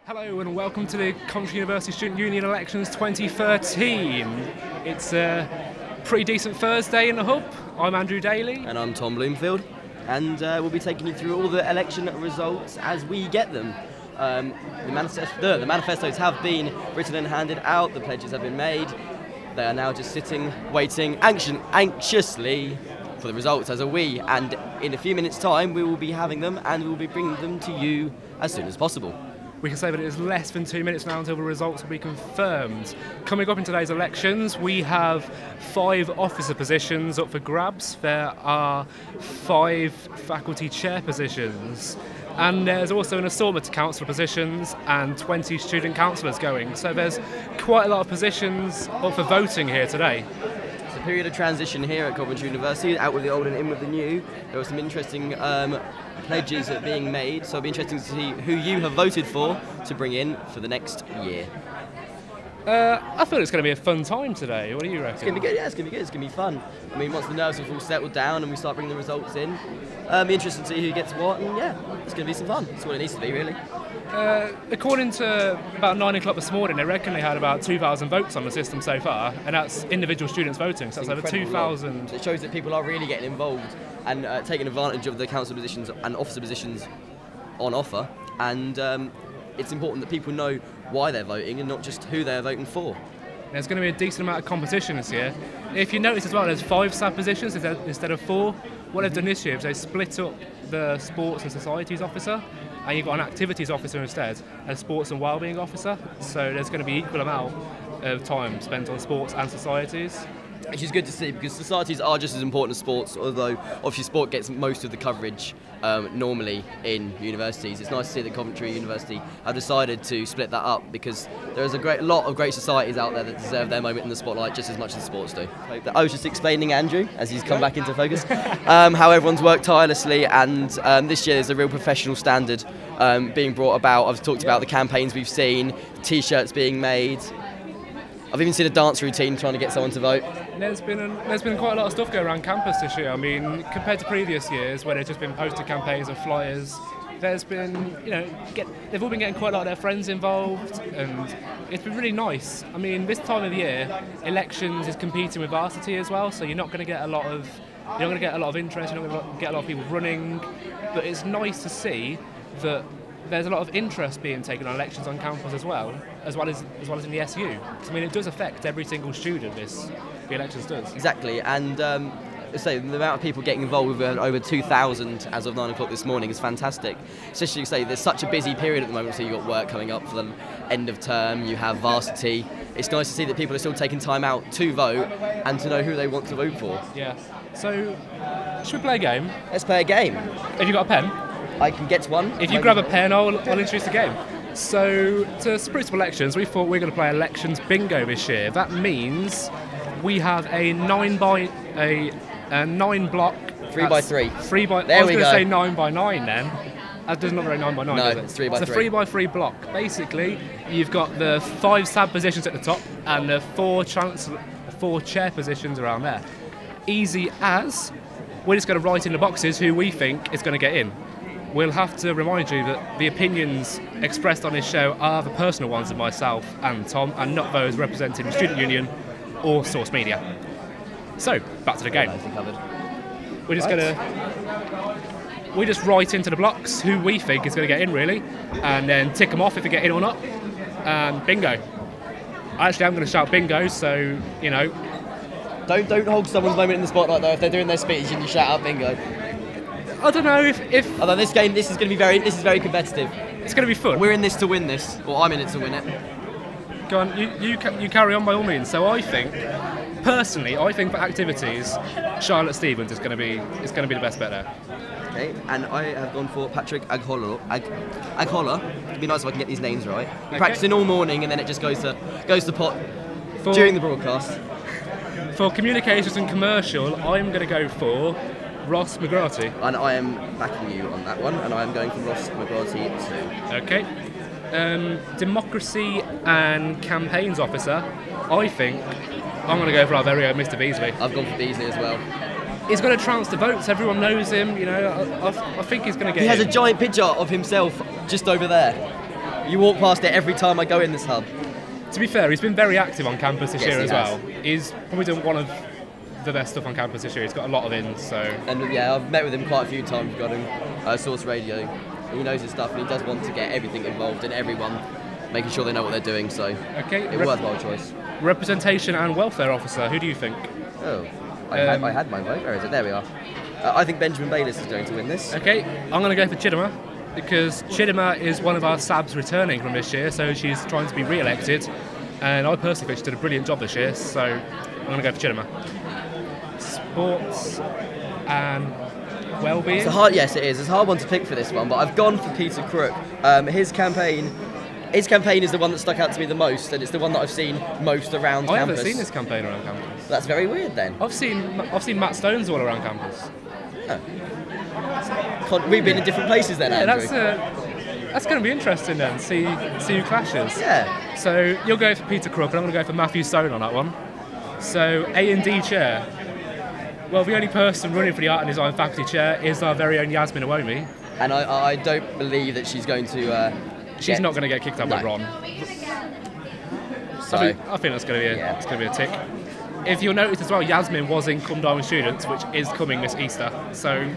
Hello and welcome to the Coventry University Student Union Elections 2013. It's a pretty decent Thursday in the hub. I'm Andrew Daley. And I'm Tom Bloomfield. And we'll be taking you through all the election results as we get them. The manifestos have been written and handed out, the pledges have been made. They are now just sitting, waiting anxiously for the results, as are we. And in a few minutes' time, we will be having them and we will be bringing them to you as soon as possible. We can say that it is less than 2 minutes now until the results will be confirmed. Coming up in today's elections, we have 5 officer positions up for grabs. There are 5 faculty chair positions. And there's also an assortment of councillor positions and 20 student councillors going. So there's quite a lot of positions up for voting here today. It's a period of transition here at Coventry University, out with the old and in with the new. There are some interesting pledges that are being made, so it'll be interesting to see who you have voted for to bring in for the next year. I feel it's going to be a fun time today. What do you reckon? It's going to be good, yeah, it's going to be good, it's going to be fun. I mean, once the nerves have all settled down and we start bringing the results in, it'll be interesting to see who gets what, and yeah, it's going to be some fun. That's what it needs to be, really. According to about 9 o'clock this morning, they reckon they had about 2,000 votes on the system so far, and that's individual students voting, so that's over 2,000. It shows that people are really getting involved and taking advantage of the council positions and officer positions on offer, and it's important that people know why they're voting and not just who they're voting for. There's going to be a decent amount of competition this year. If you notice as well, there's 5 sub positions instead of 4. What they've done this year is they split up the sports and societies officer, and you've got an activities officer instead, and a sports and wellbeing officer. So there's going to be equal amount of time spent on sports and societies. Which is good to see, because societies are just as important as sports, although obviously sport gets most of the coverage normally in universities. It's nice to see that Coventry University have decided to split that up, because there's a lot of great societies out there that deserve their moment in the spotlight just as much as sports do. I was just explaining Andrew, as he's come back into focus, how everyone's worked tirelessly, and this year there's a real professional standard being brought about. I've talked about the campaigns we've seen, t-shirts being made. I've even seen a dance routine trying to get someone to vote. There's been quite a lot of stuff going around campus this year. I mean, compared to previous years where there's just been poster campaigns and flyers, there's been, they've all been getting quite a lot of their friends involved, and it's been really nice. I mean, this time of the year, elections is competing with varsity as well, so you're not going to get a lot of interest, you're not going to get a lot of people running, but it's nice to see that there's a lot of interest being taken on elections on campus as well as in the SU. I mean, it does affect every single student, the elections does. Exactly, and the amount of people getting involved with over 2,000 as of 9 o'clock this morning is fantastic. Especially, there's such a busy period at the moment, so you've got work coming up for the end of term, you have varsity. It's nice to see that people are still taking time out to vote and to know who they want to vote for. Yeah, so should we play a game? Let's play a game. Have you got a pen? I can get one. If you grab a pen, I'll introduce the game. So, to spruce up elections, we thought we were going to play elections bingo this year. That means we have a 9 block. 3 by 3. 3 by. There I was we going to go. say 9 by 9 then. That does not very 9 by 9. No, does it? it's 3 by 3. It's a 3 by 3 block. Basically, you've got the 5 sub positions at the top and the 4 chair positions around there. Easy as we're just going to write in the boxes who we think is going to get in. We'll have to remind you that the opinions expressed on this show are the personal ones of myself and Tom, and not those representing the Student Union or Source Media. So, back to the game. We're just we just write into the blocks who we think is going to get in, really, and then tick them off if they get in or not, and bingo. Actually, I'm going to shout bingo, so, Don't hold someone's moment in the spotlight, though. If they're doing their speech and you shout out bingo. I don't know if Although this is very competitive. It's going to be fun. We're in this to win this, or I'm in it to win it. Go on, you carry on by all means. So personally, I think for activities, Charlotte Stevens is going to be the best bet there. Okay, and I have gone for Patrick Aghola. It'd be nice if I can get these names right. We're practicing all morning, and then it just goes to pot during the broadcast. For communications and commercial, I'm going to go for Ross McGraty. And I am backing you on that one, and I am going for Ross McGraty too. Okay. Democracy and campaigns officer, I think I'm going to go for our very own Mr. Beasley. I've gone for Beasley as well. He's going to trounce the votes, everyone knows him, I think he's going to get He has in. a giant picture of himself just over there. You walk past it every time I go in this hub. To be fair, he's been very active on campus this year he as has. well. He's probably done one of the best stuff on campus this year. He's got a lot of in, so... And yeah, I've met with him quite a few times regarding Source Radio. He knows his stuff and he does want to get everything involved and everyone making sure they know what they're doing, so okay, a worthwhile choice. Representation and Welfare Officer, who do you think? Oh, I had my vote. Where is it? There we are. I think Benjamin Bayliss is going to win this. Okay, I'm going to go for Chidima, because Chidima is one of our SABs returning from this year, so she's trying to be re-elected, and I personally think she did a brilliant job this year, so I'm going to go for Chidima. Sports and well-being? Yes, it is. It's a hard one to pick for this one, but I've gone for Peter Crook. His campaign is the one that stuck out to me the most, and it's the one that I've seen most around campus. I haven't seen this campaign around campus. That's very weird then. I've seen Matt Stone's all around campus. Oh. We've been in different places then, Andrew. That's going to be interesting then, see who clashes. Yeah. So you'll go for Peter Crook, and I'm going to go for Matthew Stone on that one. So A&D chair. Well, the only person running for the Art and Design faculty chair is our very own Yasmin Awomi. And I don't believe that she's going to... she's not going to get kicked out by Ron. So I think that's going to be a tick. If you'll notice as well, Yasmin was in Come Darwin Students, which is coming this Easter. So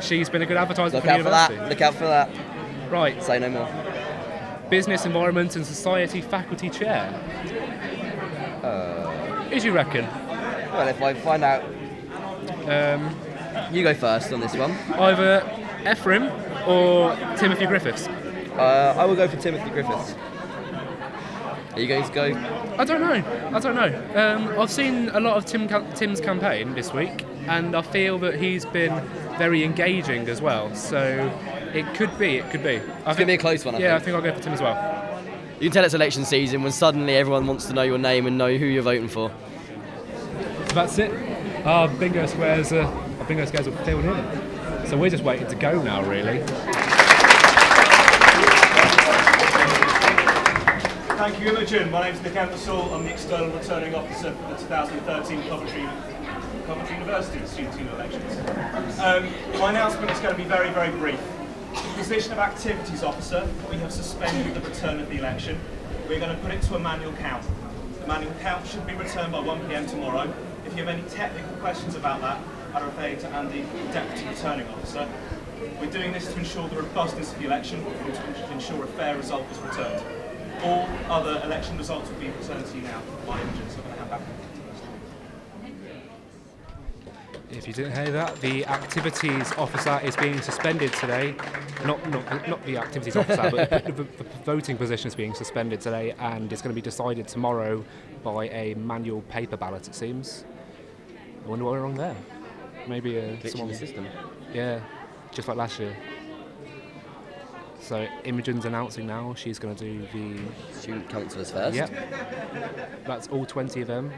she's been a good advertiser for the university. Look out for that. Right. Say no more. Business, Environment and Society faculty chair. Who do you reckon? Well, if I find out... you go first on this one. Either Ephraim or Timothy Griffiths. I will go for Timothy Griffiths. Are you going to go? I don't know. I've seen a lot of Tim's campaign this week, and I feel that he's been very engaging as well. So it could be. It's going to be a close one, I think. Yeah, I think I'll go for Tim as well. You can tell it's election season when suddenly everyone wants to know your name and know who you're voting for. That's it. Our bingo squares are filled in. So we're just waiting to go now, really. Thank you, Imogen. My name is Nick Ambersall. I'm the External Returning Officer for the 2013 Coventry University Student Union elections. My announcement is going to be very, very brief. In the position of Activities Officer, we have suspended the return of the election. We're going to put it to a manual count. The manual count should be returned by 1 PM tomorrow. If you have any technical questions about that, I'd refer you to Andy, the Deputy Returning Officer. We're doing this to ensure the robustness of the election and to ensure a fair result is returned. All other election results will be returned to you now by Imogen, so I'm going to hand back. If you didn't hear that, the Activities Officer is being suspended today. Not the Activities Officer, but the voting position is being suspended today, and it's going to be decided tomorrow by a manual paper ballot, it seems. I wonder what went wrong there. Maybe Glitching the system. Yeah, just like last year. So Imogen's announcing now she's going to do the student councillors first. Yep. That's all 20 of them.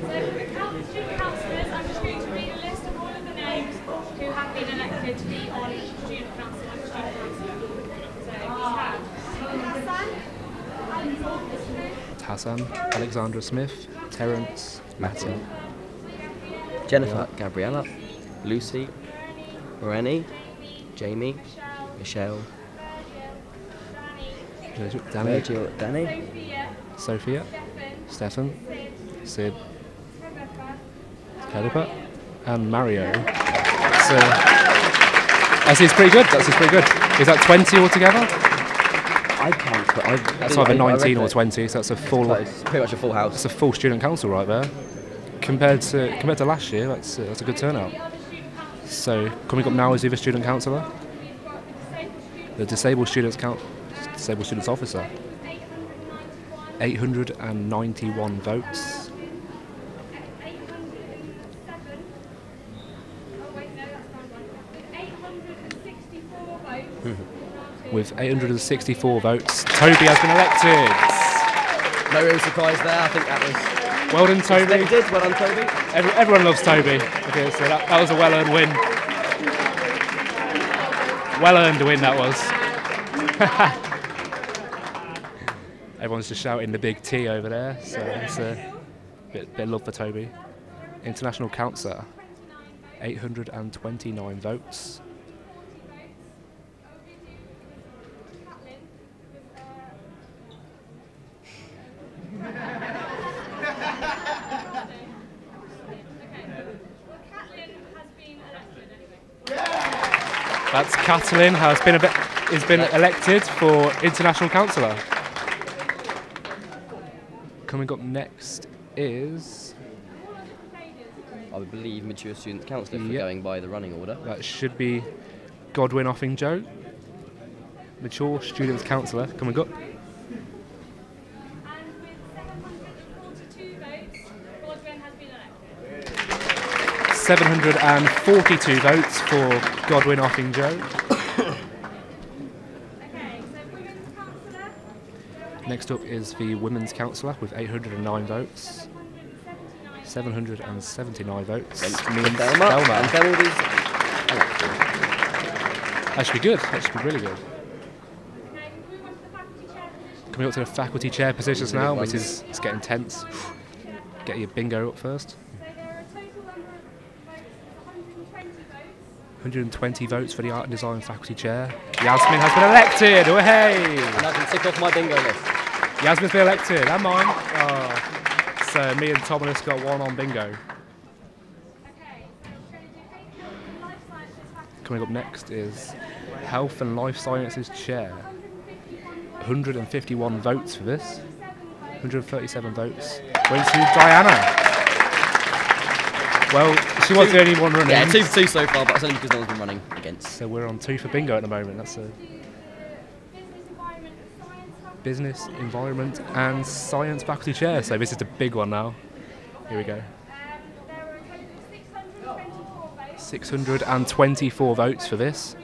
So for student councillors, I'm just going to read a list of all of the names who have been elected to be on student council and student council. So we have Hassan, Alexandra Smith, Terence, Matty, Jennifer, Gabriella, Lucy, Rennie, Jamie, Michelle, Danny, Sophia, Stefan, Sid, Caliper, and Mario. So that's pretty good. Is that 20 altogether? I can't. That's either 19 or 20. So that's a full. Pretty much a full house. That's a full student council right there. Compared to last year, that's a good turnout. So coming up now is the student councillor, the disabled students officer. 891 votes. With 864 votes, Toby has been elected. No real surprise there. I think that was well done, Toby. Expected. Well done, Toby. Everyone loves Toby. Okay, so that was a well-earned win. Well-earned win that was. Everyone's just shouting the big T over there, so it's a bit of love for Toby. International councillor, 829 votes. That's Catalin, has been elected for International Councillor. Coming up next is... I would believe Mature Students Councillor for going by the running order. That should be Godwin Offing Joe. Mature Students Councillor coming up. And with 742 votes, Godwin has been elected. 742 votes for Godwin Offing Joe. Okay, so Women's Councillor. Next up is the Women's Councillor with 809 votes. 779 votes. Means Thelma. And Thelma is that should be good. That should be really good. Okay, we move on to the faculty chair position. Coming up to the faculty chair positions now, which is it's getting tense. Get your bingo up first. So there are a total number of votes, 120 votes for the Art and Design faculty chair. Yasmin has been elected. Oh hey! And I can tick off my bingo list. Yasmin's been elected, and mine. Oh. So me and Thomas got one on bingo. Okay, so we're going to do Health and Life Sciences faculty. Coming up next is Health and Life Sciences chair. 151 votes for this. 137 votes. Went to Diana. Well, she was the only one running. Yeah, 2 for 2 so far, but that's only because no one's been running against. So we're on 2 for bingo at the moment. That's a Business, Environment and Science faculty chair. So this is the big one now. Here we go. There were a total of 624 votes. 624 votes for this.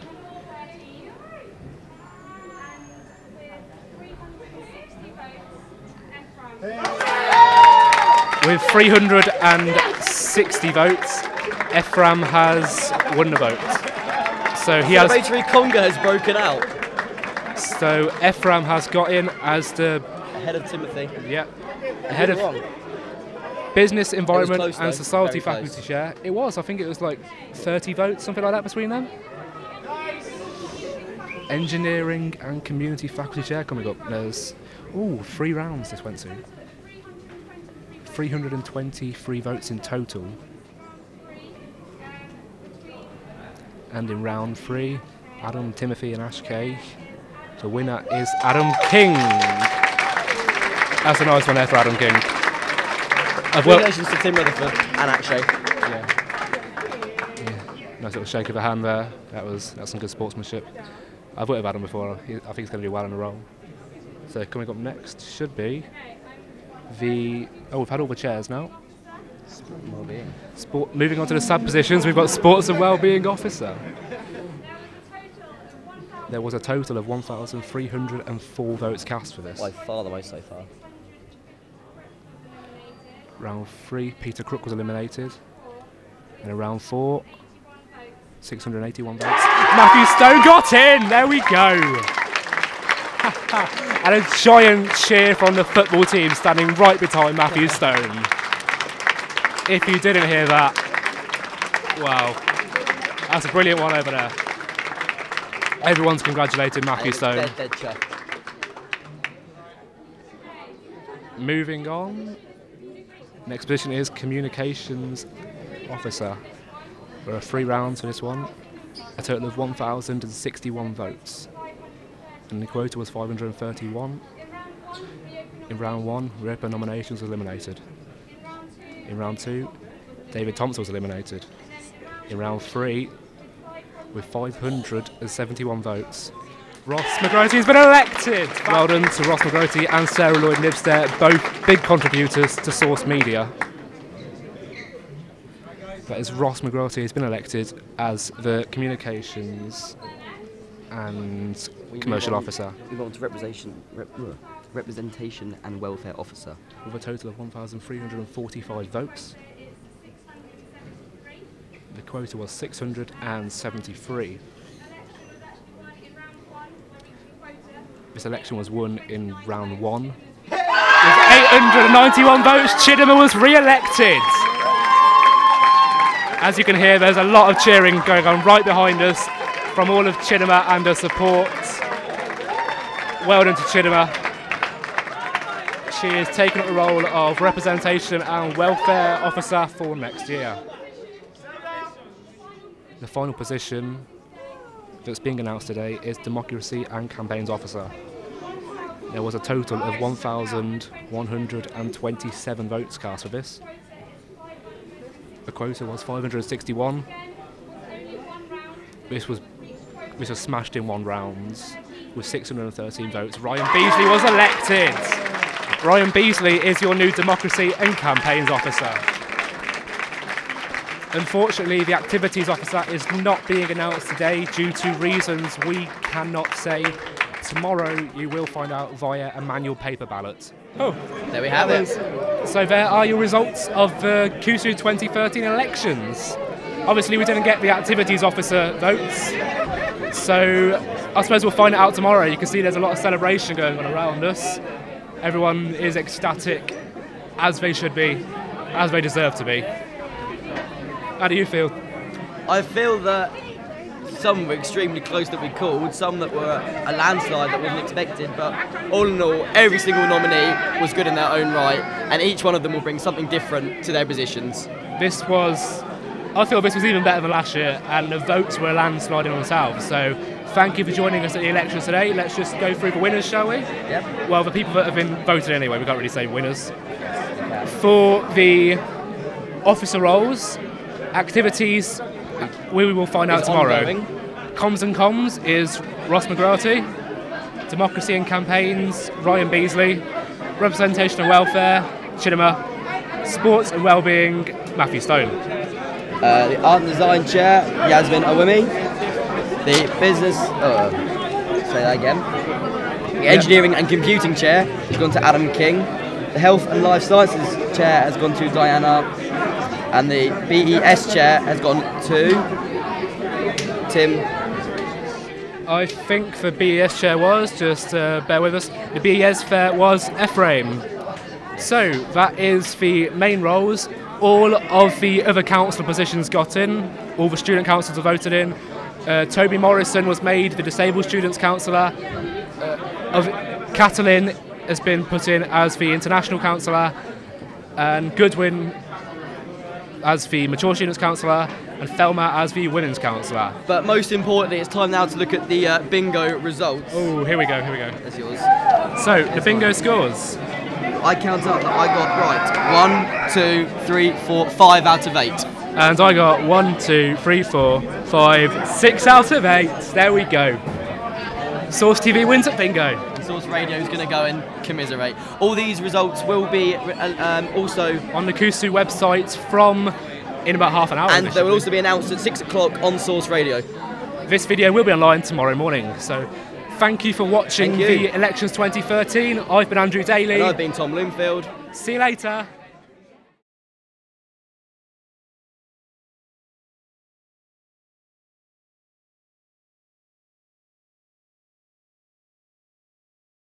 With 360 votes, Ephraim has won the vote. So he has. Celebratory conga has broken out. So Ephraim has got in as the Ahead of Timothy. yeah head of Business, Environment close, and though. Society Very faculty close. chair. It was. I think it was like 30 votes, something like that between them. Engineering and Community faculty chair coming up. There's 3 rounds this went to. 323 votes in total. And in round 3, Adam, Timothy and Ash Kay. The winner is Adam King. That's a nice one there for Adam King. Congratulations to Tim Rutherford and Akshay. Yeah. Nice little shake of the hand there. That's some good sportsmanship. I've worked with Adam before. I think he's going to do well in a role. So coming up next should be we've had all the chairs now. Moving on to the sub positions, we've got Sports and Wellbeing Officer. There was a total of 1,304 votes cast for this. By far the most so far. Round 3, Peter Crook was eliminated. And in round 4, 681 votes. Matthew Stone got in! There we go! And a giant cheer from the football team standing right behind Matthew Stone. If you didn't hear that, wow. That's a brilliant one over there. Everyone's congratulated Matthew Stone. Dead chuffed. Moving on. Next position is Communications Officer. There are 3 rounds for this one. A total of 1,061 votes. And the quota was 531. In round 1, Ripper nominations were eliminated. In round 2, David Thompson was eliminated. In round 3, with 571 votes, Ross McGrotty has been elected! Well done to Ross McGrotty and Sarah Lloyd Nibster, both big contributors to Source Media. That is Ross McGrotty has been elected as the Communications and Commercial Officer. We want to Representation and Welfare Officer. With a total of 1,345 votes. The quota was 673. This election was won in round 1. With 891 votes, Chidima was re-elected. As you can hear, there's a lot of cheering going on right behind us from all of Chidima and the support. Well done to Chidima. She is taking up the role of Representation and Welfare Officer for next year. The final position that's being announced today is Democracy and Campaigns Officer. There was a total of 1,127 votes cast for this. The quota was 561. This was smashed in 1 round with 613 votes. Ryan Beasley was elected. Ryan Beasley is your new Democracy and Campaigns Officer. Unfortunately, the Activities Officer is not being announced today due to reasons we cannot say. Tomorrow you will find out via a manual paper ballot. Oh, there we have it. So there are your results of the CUSU 2013 elections. Obviously we didn't get the Activities Officer votes, so I suppose we'll find it out tomorrow. You can see there's a lot of celebration going on around us. Everyone is ecstatic, as they should be, as they deserve to be. How do you feel? I feel that some were extremely close that we called, some that were a landslide that wasn't expected, but all in all, every single nominee was good in their own right, and each one of them will bring something different to their positions. I feel this was even better than last year, and the votes were a landslide in themselves, so thank you for joining us at the elections today. Let's just go through the winners, shall we? Yep. Well, the people that have been voted anyway, we can't really say winners. For the officer roles, Activities, we will find out tomorrow. Ongoing. Comms and Comms is Ross McGraty. Democracy and Campaigns, Ryan Beasley. Representation and Welfare, Chidema. Sports and Wellbeing, Matthew Stone. The Art and Design Chair, Yasmin Awimi. The Business, say that again. The Engineering and Computing Chair has gone to Adam King. The Health and Life Sciences Chair has gone to Diana. And the BES Chair has gone to Tim. I think the BES Chair was, just bear with us, the BES Chair was Ephraim. So that is the main roles. All of the other councillor positions got in, all the student councillors are voted in. Toby Morrison was made the Disabled Students Councillor. Catalin has been put in as the International Councillor, and Goodwin as the Mature Students Councillor, and Thelma as the Women's Councillor. But most importantly, it's time now to look at the bingo results. Oh, here we go. That's yours. So, the bingo scores. I count up that I got right 1, 2, 3, 4, 5 out of 8. And I got 1, 2, 3, 4, 5, 6 out of 8. There we go. Source TV wins at bingo. Source Radio is going to go and commiserate. All these results will be also on the CUSU website in about half an hour. And they will also be announced at 6 o'clock on Source Radio. This video will be online tomorrow morning. So thank you for watching the Elections 2013. I've been Andrew Daley. And I've been Tom Bloomfield. See you later.